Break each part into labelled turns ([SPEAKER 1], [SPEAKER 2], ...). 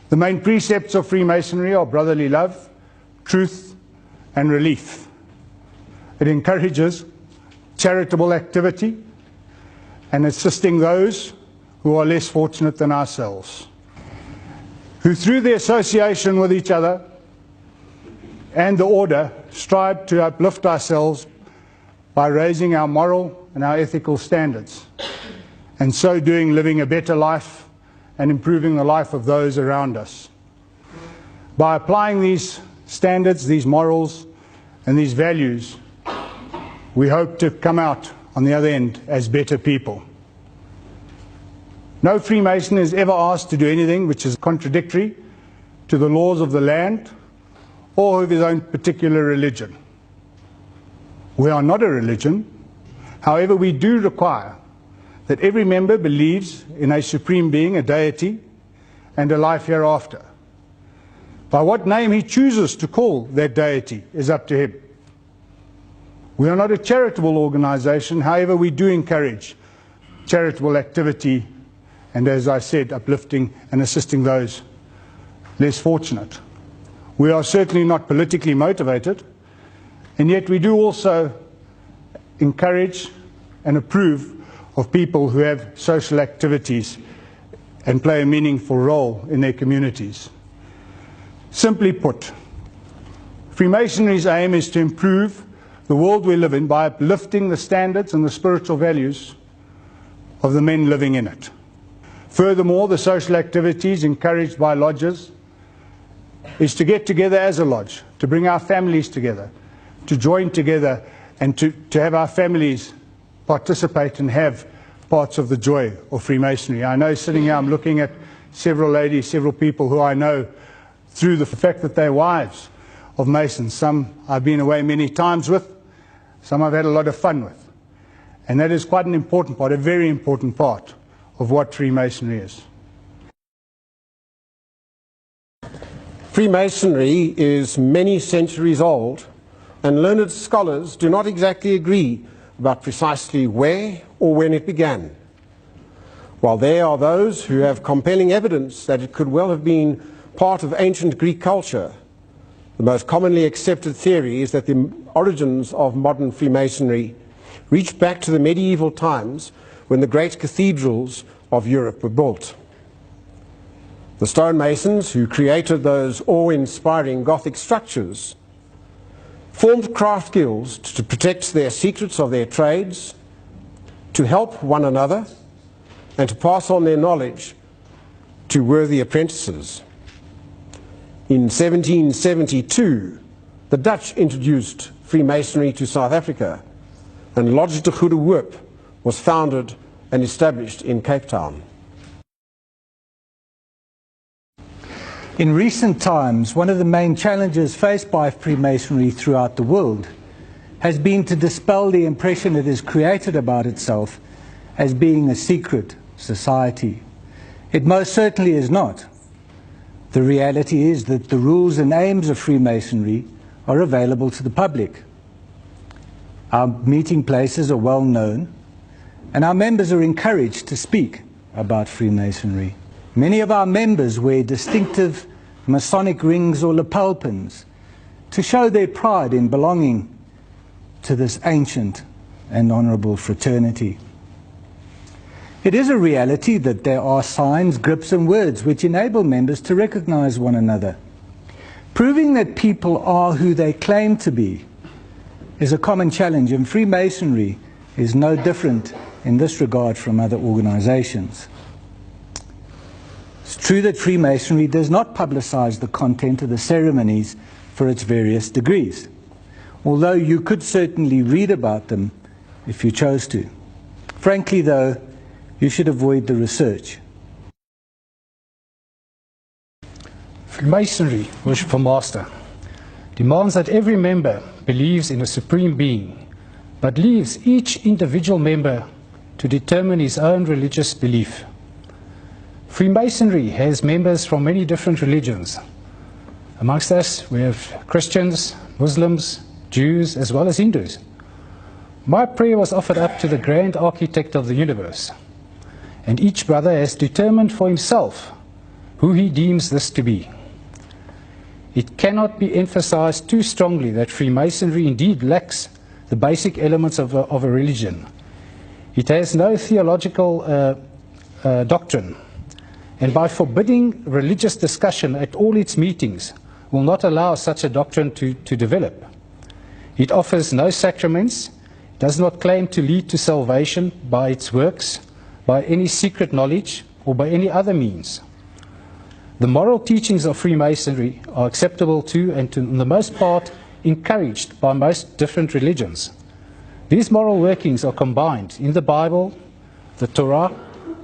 [SPEAKER 1] The main precepts of Freemasonry are brotherly love, truth, and relief. It encourages charitable activity and assisting those who are less fortunate than ourselves, who through the association with each other and the order strive to uplift ourselves by raising our moral and our ethical standards, and so doing living a better life and improving the life of those around us. By applying these standards, these morals, and these values, we hope to come out on the other end as better people. No Freemason is ever asked to do anything which is contradictory to the laws of the land or of his own particular religion. We are not a religion. However, we do require that every member believes in a supreme being, a deity, and a life hereafter. By what name he chooses to call that deity is up to him. We are not a charitable organization. However, we do encourage charitable activity and, as I said, uplifting and assisting those less fortunate. We are certainly not politically motivated, and yet we do also encourage and approve of people who have social activities and play a meaningful role in their communities. Simply put, Freemasonry's aim is to improve the world we live in by uplifting the standards and the spiritual values of the men living in it. Furthermore, the social activities encouraged by lodges is to get together as a lodge, to bring our families together, to join together and to have our families participate and have parts of the joy of Freemasonry. I know sitting here I'm looking at several ladies, several people who I know through the fact that they're wives of Masons. Some I've been away many times with, some I've had a lot of fun with. And that is quite an important part, a very important part of what Freemasonry is.
[SPEAKER 2] Freemasonry is many centuries old, and learned scholars do not exactly agree about precisely where or when it began. While there are those who have compelling evidence that it could well have been part of ancient Greek culture, the most commonly accepted theory is that the origins of modern Freemasonry reach back to the medieval times when the great cathedrals of Europe were built. The stonemasons who created those awe-inspiring Gothic structures formed craft guilds to protect their secrets of their trades, to help one another, and to pass on their knowledge to worthy apprentices. In 1772, the Dutch introduced Freemasonry to South Africa, and Lodge de Goede Hoop was founded and established in Cape Town.
[SPEAKER 3] In recent times, one of the main challenges faced by Freemasonry throughout the world has been to dispel the impression it has created about itself as being a secret society. It most certainly is not. The reality is that the rules and aims of Freemasonry are available to the public. Our meeting places are well known, and our members are encouraged to speak about Freemasonry. Many of our members wear distinctive Masonic rings or lapel pins to show their pride in belonging to this ancient and honorable fraternity. It is a reality that there are signs, grips and words which enable members to recognize one another. Proving that people are who they claim to be is a common challenge, and Freemasonry is no different in this regard from other organizations. It's true that Freemasonry does not publicize the content of the ceremonies for its various degrees, although you could certainly read about them if you chose to. Frankly, though, you should avoid the research.
[SPEAKER 4] Freemasonry, worshipful master, demands that every member believes in a supreme being, but leaves each individual member to determine his own religious belief. Freemasonry has members from many different religions. Amongst us, we have Christians, Muslims, Jews, as well as Hindus. My prayer was offered up to the grand architect of the universe, and each brother has determined for himself who he deems this to be. It cannot be emphasized too strongly that Freemasonry indeed lacks the basic elements of a religion. It has no theological doctrine, and by forbidding religious discussion at all its meetings will not allow such a doctrine to develop. It offers no sacraments, does not claim to lead to salvation by its works, by any secret knowledge, or by any other means. The moral teachings of Freemasonry are acceptable to, and to the most part, encouraged by most different religions. These moral workings are combined in the Bible, the Torah,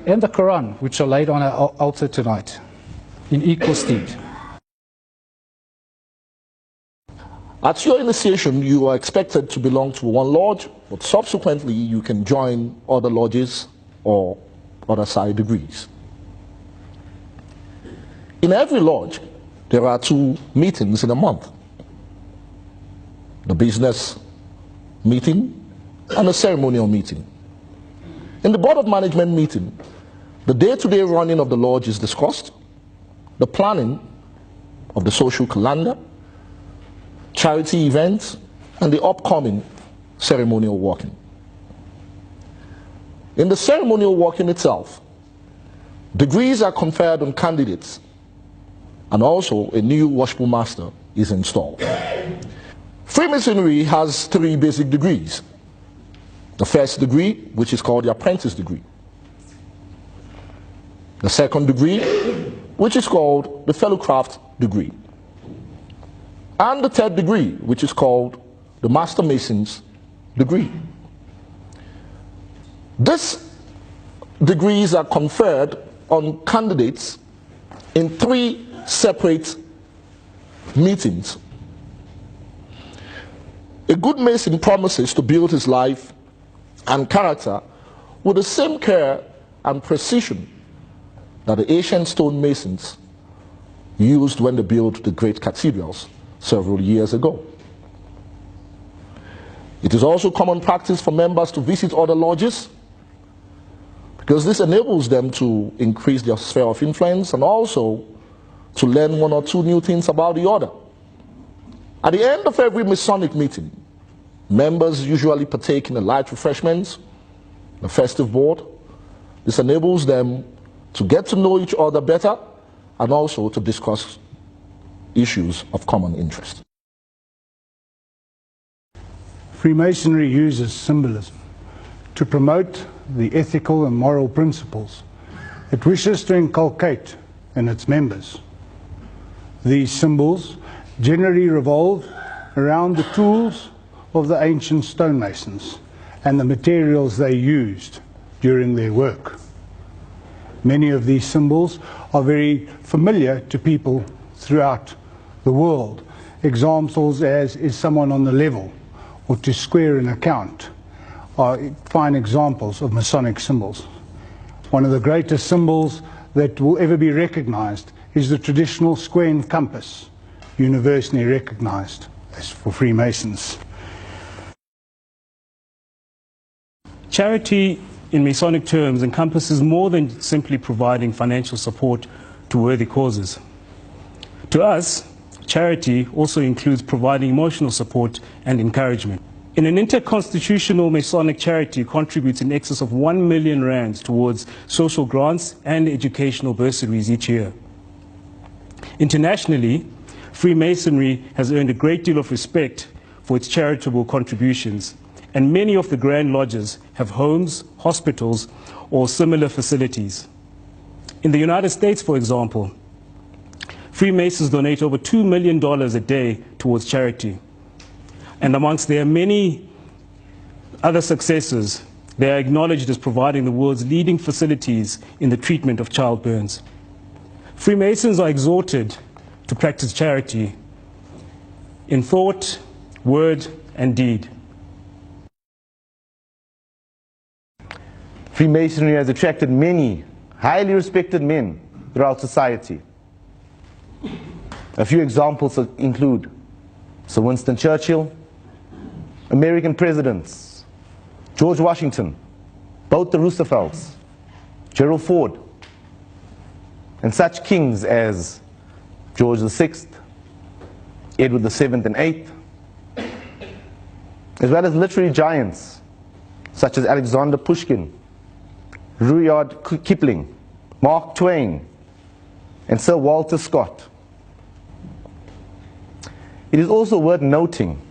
[SPEAKER 4] and the Quran, which are laid on our altar tonight, in equal stead.
[SPEAKER 5] At your initiation, you are expected to belong to one lodge, but subsequently you can join other lodges or other side degrees. In every lodge, there are 2 meetings in a month: the business meeting and a ceremonial meeting. In the Board of Management meeting, the day-to-day running of the lodge is discussed, the planning of the social calendar, charity events, and the upcoming ceremonial walking. In the ceremonial walking itself, degrees are conferred on candidates, and also a new worshipful master is installed. Freemasonry has 3 basic degrees. The first degree, which is called the apprentice degree. The second degree, which is called the fellowcraft degree. And the third degree, which is called the Master Mason's degree. These degrees are conferred on candidates in 3 separate meetings. A good Mason promises to build his life and character with the same care and precision that the ancient stone masons used when they built the great cathedrals several years ago. It is also common practice for members to visit other lodges, because this enables them to increase their sphere of influence and also to learn 1 or 2 new things about the order. At the end of every Masonic meeting, members usually partake in the light refreshments, the festive board. This enables them to get to know each other better and also to discuss issues of common interest.
[SPEAKER 1] Freemasonry uses symbolism to promote the ethical and moral principles it wishes to inculcate in its members. These symbols generally revolve around the tools of the ancient stonemasons and the materials they used during their work. Many of these symbols are very familiar to people throughout the world. Examples as "is someone on the level" or "to square an account" are fine examples of Masonic symbols. One of the greatest symbols that will ever be recognized is the traditional square and compass, universally recognized as for Freemasons.
[SPEAKER 6] Charity, in Masonic terms, encompasses more than simply providing financial support to worthy causes. To us, charity also includes providing emotional support and encouragement. In an interconstitutional Masonic charity contributes in excess of 1 million rands towards social grants and educational bursaries each year. Internationally, Freemasonry has earned a great deal of respect for its charitable contributions, and many of the Grand Lodges have homes, hospitals, or similar facilities. In the United States, for example, Freemasons donate over $2 million a day towards charity. And amongst their many other successes, they are acknowledged as providing the world's leading facilities in the treatment of child burns. Freemasons are exhorted to practice charity in thought, word, and deed.
[SPEAKER 7] Freemasonry has attracted many highly respected men throughout society. A few examples include Sir Winston Churchill, American presidents, George Washington, both the Roosevelts, Gerald Ford, and such kings as George VI, Edward VII and VIII, as well as literary giants such as Alexander Pushkin, Rudyard Kipling, Mark Twain, and Sir Walter Scott. It is also worth noting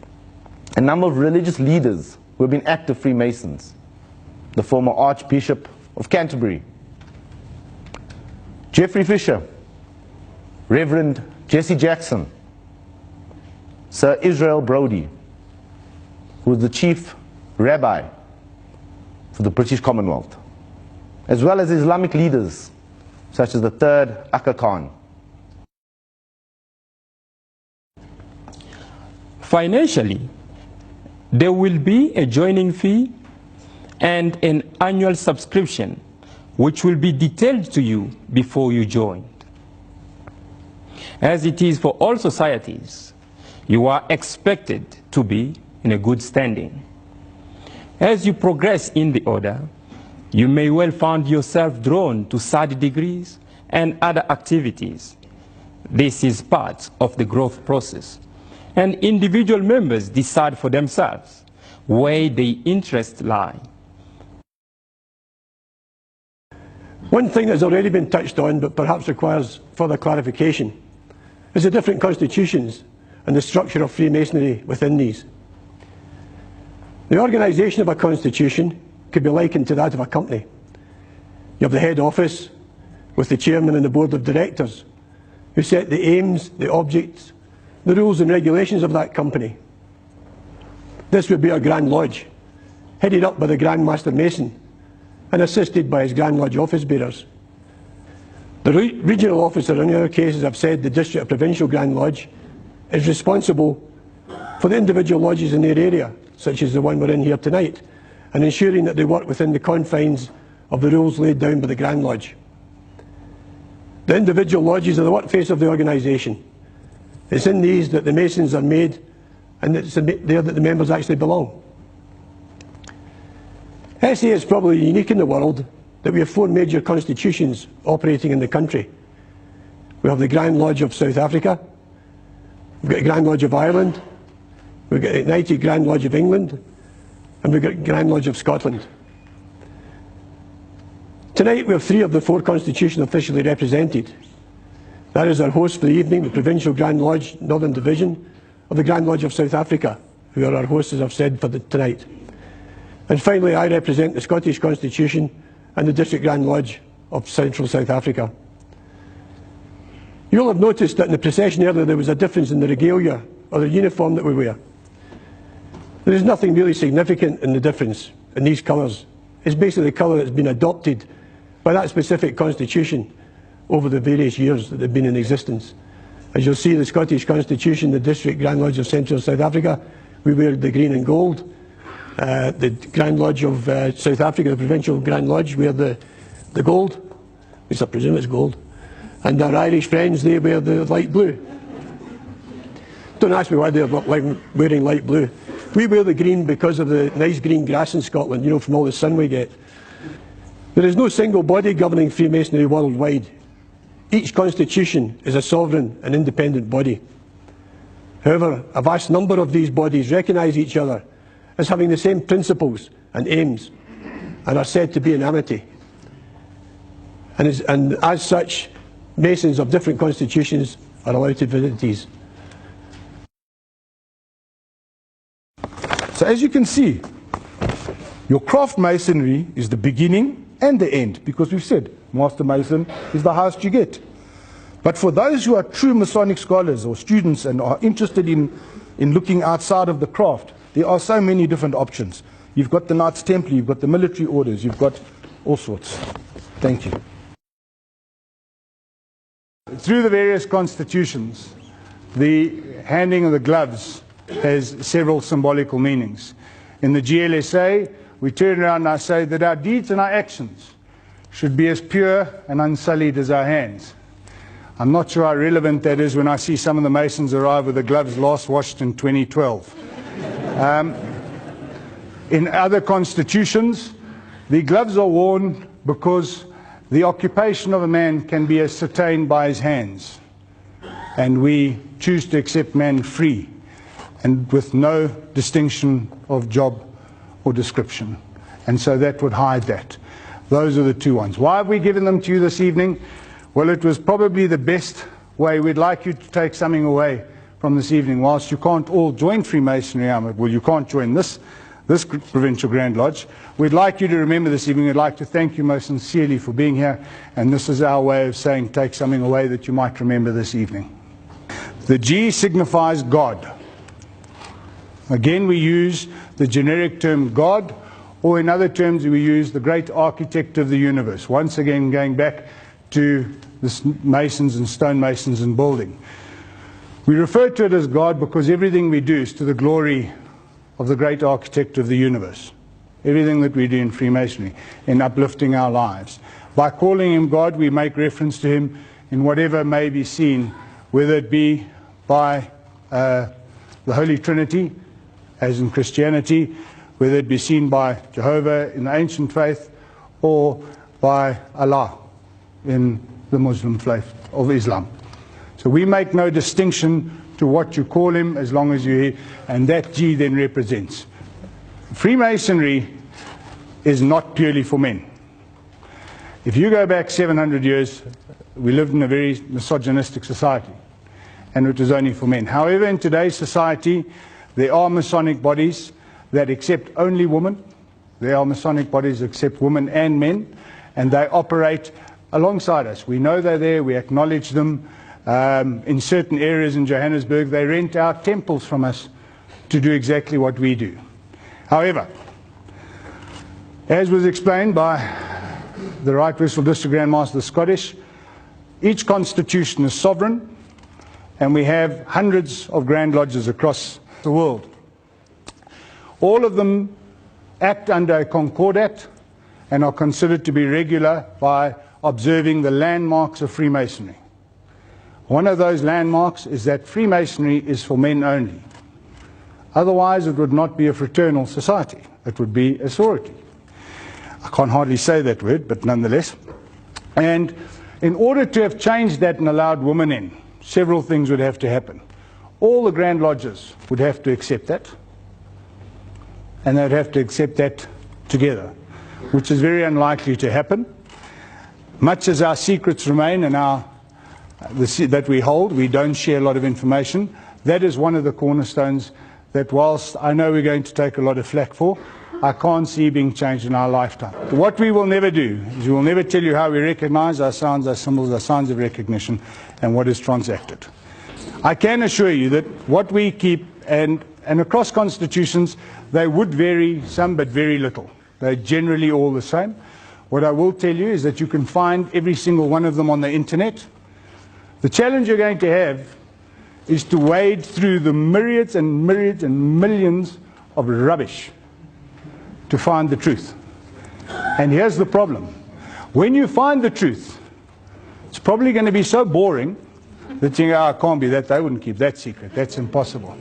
[SPEAKER 7] a number of religious leaders who have been active Freemasons. The former Archbishop of Canterbury, Geoffrey Fisher, Reverend Jesse Jackson, Sir Israel Brodie, who was the chief rabbi for the British Commonwealth, as well as Islamic leaders such as the third Aga Khan.
[SPEAKER 8] Financially, there will be a joining fee and an annual subscription, which will be detailed to you before you join. As it is for all societies, you are expected to be in a good standing. As you progress in the order, you may well find yourself drawn to study degrees and other activities. This is part of the growth process, and individual members decide for themselves where their interests lie.
[SPEAKER 9] One thing that's already been touched on, but perhaps requires further clarification, is the different constitutions and the structure of Freemasonry within these. The organisation of a constitution could be likened to that of a company. You have the head office with the chairman and the board of directors who set the aims, the objects, the rules and regulations of that company. This would be our Grand Lodge, headed up by the Grand Master Mason and assisted by his Grand Lodge office bearers. The regional officer, in other cases I've said the district or provincial Grand Lodge, is responsible for the individual lodges in their area, such as the one we're in here tonight, and ensuring that they work within the confines of the rules laid down by the Grand Lodge. The individual lodges are the workface of the organisation. It's in these that the Masons are made, and it's there that the members actually belong. SA is probably unique in the world that we have 4 major constitutions operating in the country. We have the Grand Lodge of South Africa, we've got the Grand Lodge of Ireland, we've got the United Grand Lodge of England, and we've got the Grand Lodge of Scotland. Tonight we have 3 of the 4 constitutions officially represented. That is our host for the evening, the Provincial Grand Lodge Northern Division of the Grand Lodge of South Africa, who are our hosts, as I've said, for tonight. And finally, I represent the Scottish Constitution and the District Grand Lodge of Central South Africa. You'll have noticed that in the procession earlier there was a difference in the regalia, or the uniform that we wear. There is nothing really significant in the difference in these colours. It's basically the colour that's been adopted by that specific constitution over the various years that they've been in existence. As you'll see, the Scottish Constitution, the District Grand Lodge of Central South Africa, we wear the green and gold. The Grand Lodge of South Africa, the Provincial Grand Lodge, wear the gold. At least I presume it's gold. And our Irish friends, they wear the light blue. Don't ask me why they're wearing light blue. We wear the green because of the nice green grass in Scotland, you know, from all the sun we get. There is no single body governing Freemasonry worldwide. Each constitution is a sovereign and independent body. However, a vast number of these bodies recognise each other as having the same principles and aims, and are said to be in amity. And as such, Masons of different constitutions are allowed to visit these.
[SPEAKER 1] So as you can see, your craft masonry is the beginning and the end, because we've said Master Mason is the highest you get. But for those who are true Masonic scholars or students and are interested in looking outside of the craft, there are so many different options. You've got the Knights Templar, you've got the military orders, you've got all sorts. Thank you. Through the various constitutions, the handing of the gloves has several symbolical meanings. In the GLSA, we turn around and I say that our deeds and our actions should be as pure and unsullied as our hands. I'm not sure how relevant that is when I see some of the Masons arrive with the gloves last washed in 2012. In other constitutions, the gloves are worn because the occupation of a man can be ascertained by his hands, and we choose to accept man free and with no distinction of job or description. And so that would hide that. Those are the two ones. Why have we given them to you this evening? Well, it was probably the best way. We'd like you to take something away from this evening. Whilst you can't all join Freemasonry, well, you can't join this Provincial Grand Lodge. We'd like you to remember this evening. We'd like to thank you most sincerely for being here. And this is our way of saying take something away that you might remember this evening. The G signifies God. Again, we use the generic term God, or in other terms we use the great architect of the universe. Once again, going back to the masons and stonemasons and building. We refer to it as God because everything we do is to the glory of the great architect of the universe. Everything that we do in Freemasonry, in uplifting our lives. By calling him God, we make reference to him in whatever may be seen, whether it be by the Holy Trinity, as in Christianity, whether it be seen by Jehovah in the ancient faith, or by Allah in the Muslim faith of Islam. So we make no distinction to what you call him as long as you're here, and that G then represents. Freemasonry is not purely for men. If you go back 700 years, we lived in a very misogynistic society, and it was only for men. However, in today's society, there are Masonic bodies that accept only women. There are Masonic bodies that accept women and men, and they operate alongside us. We know they're there, we acknowledge them. In certain areas in Johannesburg, they rent out temples from us to do exactly what we do. However, as was explained by the Right Westphal District Grand Master, the Scottish, each constitution is sovereign, and we have hundreds of Grand Lodges across the world. All of them act under a concordat and are considered to be regular by observing the landmarks of Freemasonry. One of those landmarks is that Freemasonry is for men only. Otherwise, it would not be a fraternal society. It would be a sorority. I can't hardly say that word, but nonetheless. And in order to have changed that and allowed women in, several things would have to happen. All the Grand Lodges would have to accept that, and they'd have to accept that together, which is very unlikely to happen. Much as our secrets remain and that we hold, we don't share a lot of information. That is one of the cornerstones that, whilst I know we're going to take a lot of flack for, I can't see being changed in our lifetime. What we will never do is we will never tell you how we recognize our sounds, our symbols, our signs of recognition, and what is transacted. I can assure you that what we keep, and across constitutions, they would vary some, but very little. They're generally all the same. What I will tell you is that you can find every single one of them on the internet. The challenge you're going to have is to wade through the myriads and myriads and millions of rubbish to find the truth. And here's the problem. When you find the truth, it's probably going to be so boring that you think, oh, it can't be that, they wouldn't keep that secret, that's impossible.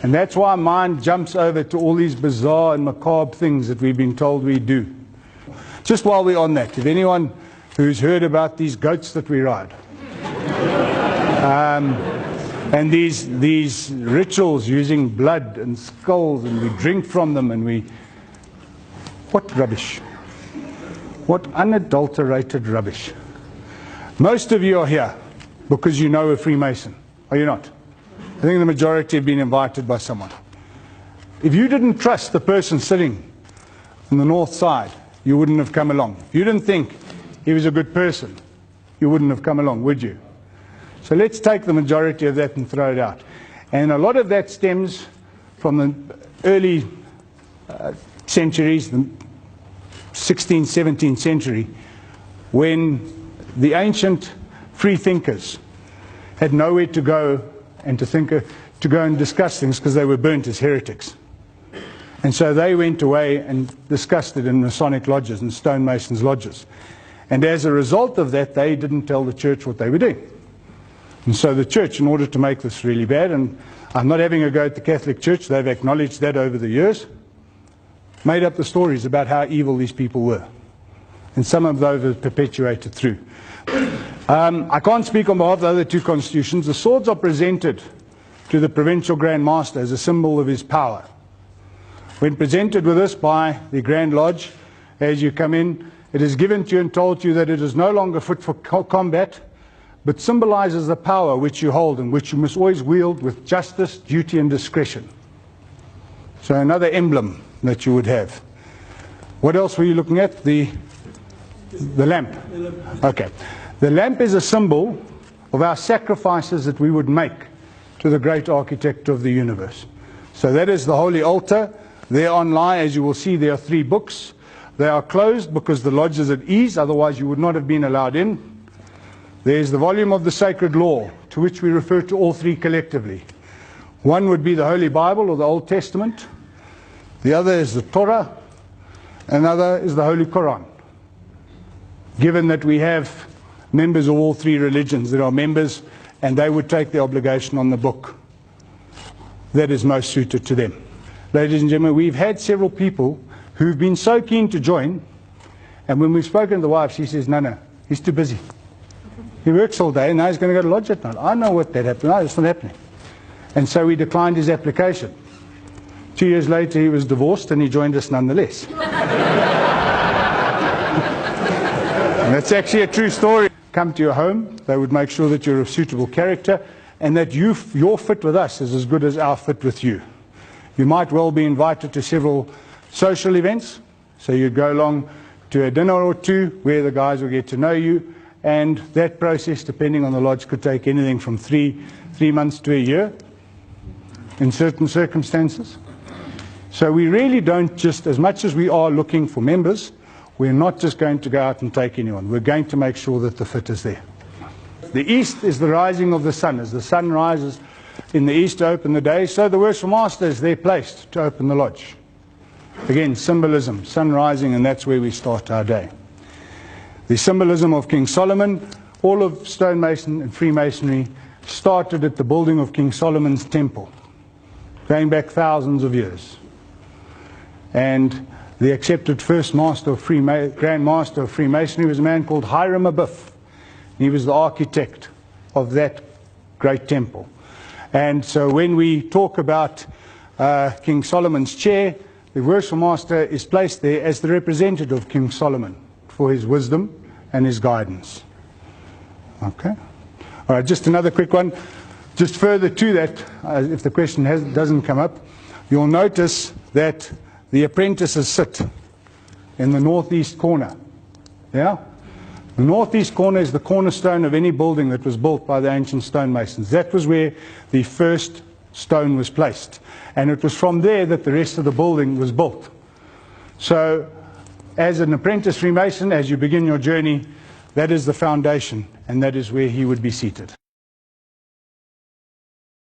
[SPEAKER 1] And that's why mine jumps over to all these bizarre and macabre things that we've been told we do. Just while we're on that, if anyone who's heard about these goats that we ride, and these rituals using blood and skulls, and we drink from them, and we... What rubbish. What unadulterated rubbish. Most of you are here because you know a Freemason, are you not? I think the majority have been invited by someone. If you didn't trust the person sitting on the north side, you wouldn't have come along. If you didn't think he was a good person, you wouldn't have come along, would you? So let's take the majority of that and throw it out. And a lot of that stems from the early centuries, the 16th, 17th century, when the ancient free thinkers had nowhere to go and to go and discuss things because they were burnt as heretics. And so they went away and discussed it in Masonic lodges and stonemasons lodges. And as a result of that, they didn't tell the church what they were doing. And so the church, in order to make this really bad, and I'm not having a go at the Catholic Church, they've acknowledged that over the years, made up the stories about how evil these people were. and some of those are perpetuated through. I can't speak on behalf of the other two constitutions. The swords are presented to the Provincial Grand Master as a symbol of his power. When presented with this by the Grand Lodge, as you come in, it is given to you and told to you that it is no longer fit for combat, but symbolizes the power which you hold and which you must always wield with justice, duty and discretion. So another emblem that you would have. What else were you looking at? The lamp. Okay. The lamp is a symbol of our sacrifices that we would make to the great architect of the universe. So that is the holy altar. There online, as you will see, there are 3 books. They are closed because the lodge is at ease, otherwise you would not have been allowed in. There's the volume of the sacred law, to which we refer to all 3 collectively. One would be the Holy Bible or the Old Testament. The other is the Torah. Another is the Holy Quran. Given that we have members of all 3 religions, there are members, and they would take the obligation on the book that is most suited to them. Ladies and gentlemen, we've had several people who've been so keen to join, and when we've spoken to the wife, she says, no, he's too busy. He works all day, and now he's going to go to lodge at night. I know what that happened. No, it's not happening. And so we declined his application. 2 years later, he was divorced, and he joined us nonetheless. And that's actually a true story. Come to your home, they would make sure that you're of suitable character, and that your fit with us is as good as our fit with you. You might well be invited to several social events, so you'd go along to a dinner or 2 where the guys will get to know you, and that process, depending on the lodge, could take anything from 3 months to a year in certain circumstances. So we really don't just, as much as we are looking for members, we're not just going to go out and take anyone. We're going to make sure that the fit is there. The east is the rising of the sun. As the sun rises in the east to open the day, so the worshipful master is there placed to open the lodge. Again, symbolism, sun rising, and that's where we start our day. The symbolism of King Solomon, all of stonemason and Freemasonry started at the building of King Solomon's temple, going back thousands of years. And the accepted first master of Grand Master of Freemasonry was a man called Hiram Abiff. He was the architect of that great temple. And so when we talk about King Solomon's chair, the worshipful master is placed there as the representative of King Solomon for his wisdom and his guidance. Okay. All right, just another quick one. Just further to that, if the question doesn't come up, you'll notice that the apprentices sit in the northeast corner. Yeah? The northeast corner is the cornerstone of any building that was built by the ancient stonemasons. That was where the first stone was placed. And it was from there that the rest of the building was built. So, as an apprentice Freemason, as you begin your journey, that is the foundation, and that is where he would be seated.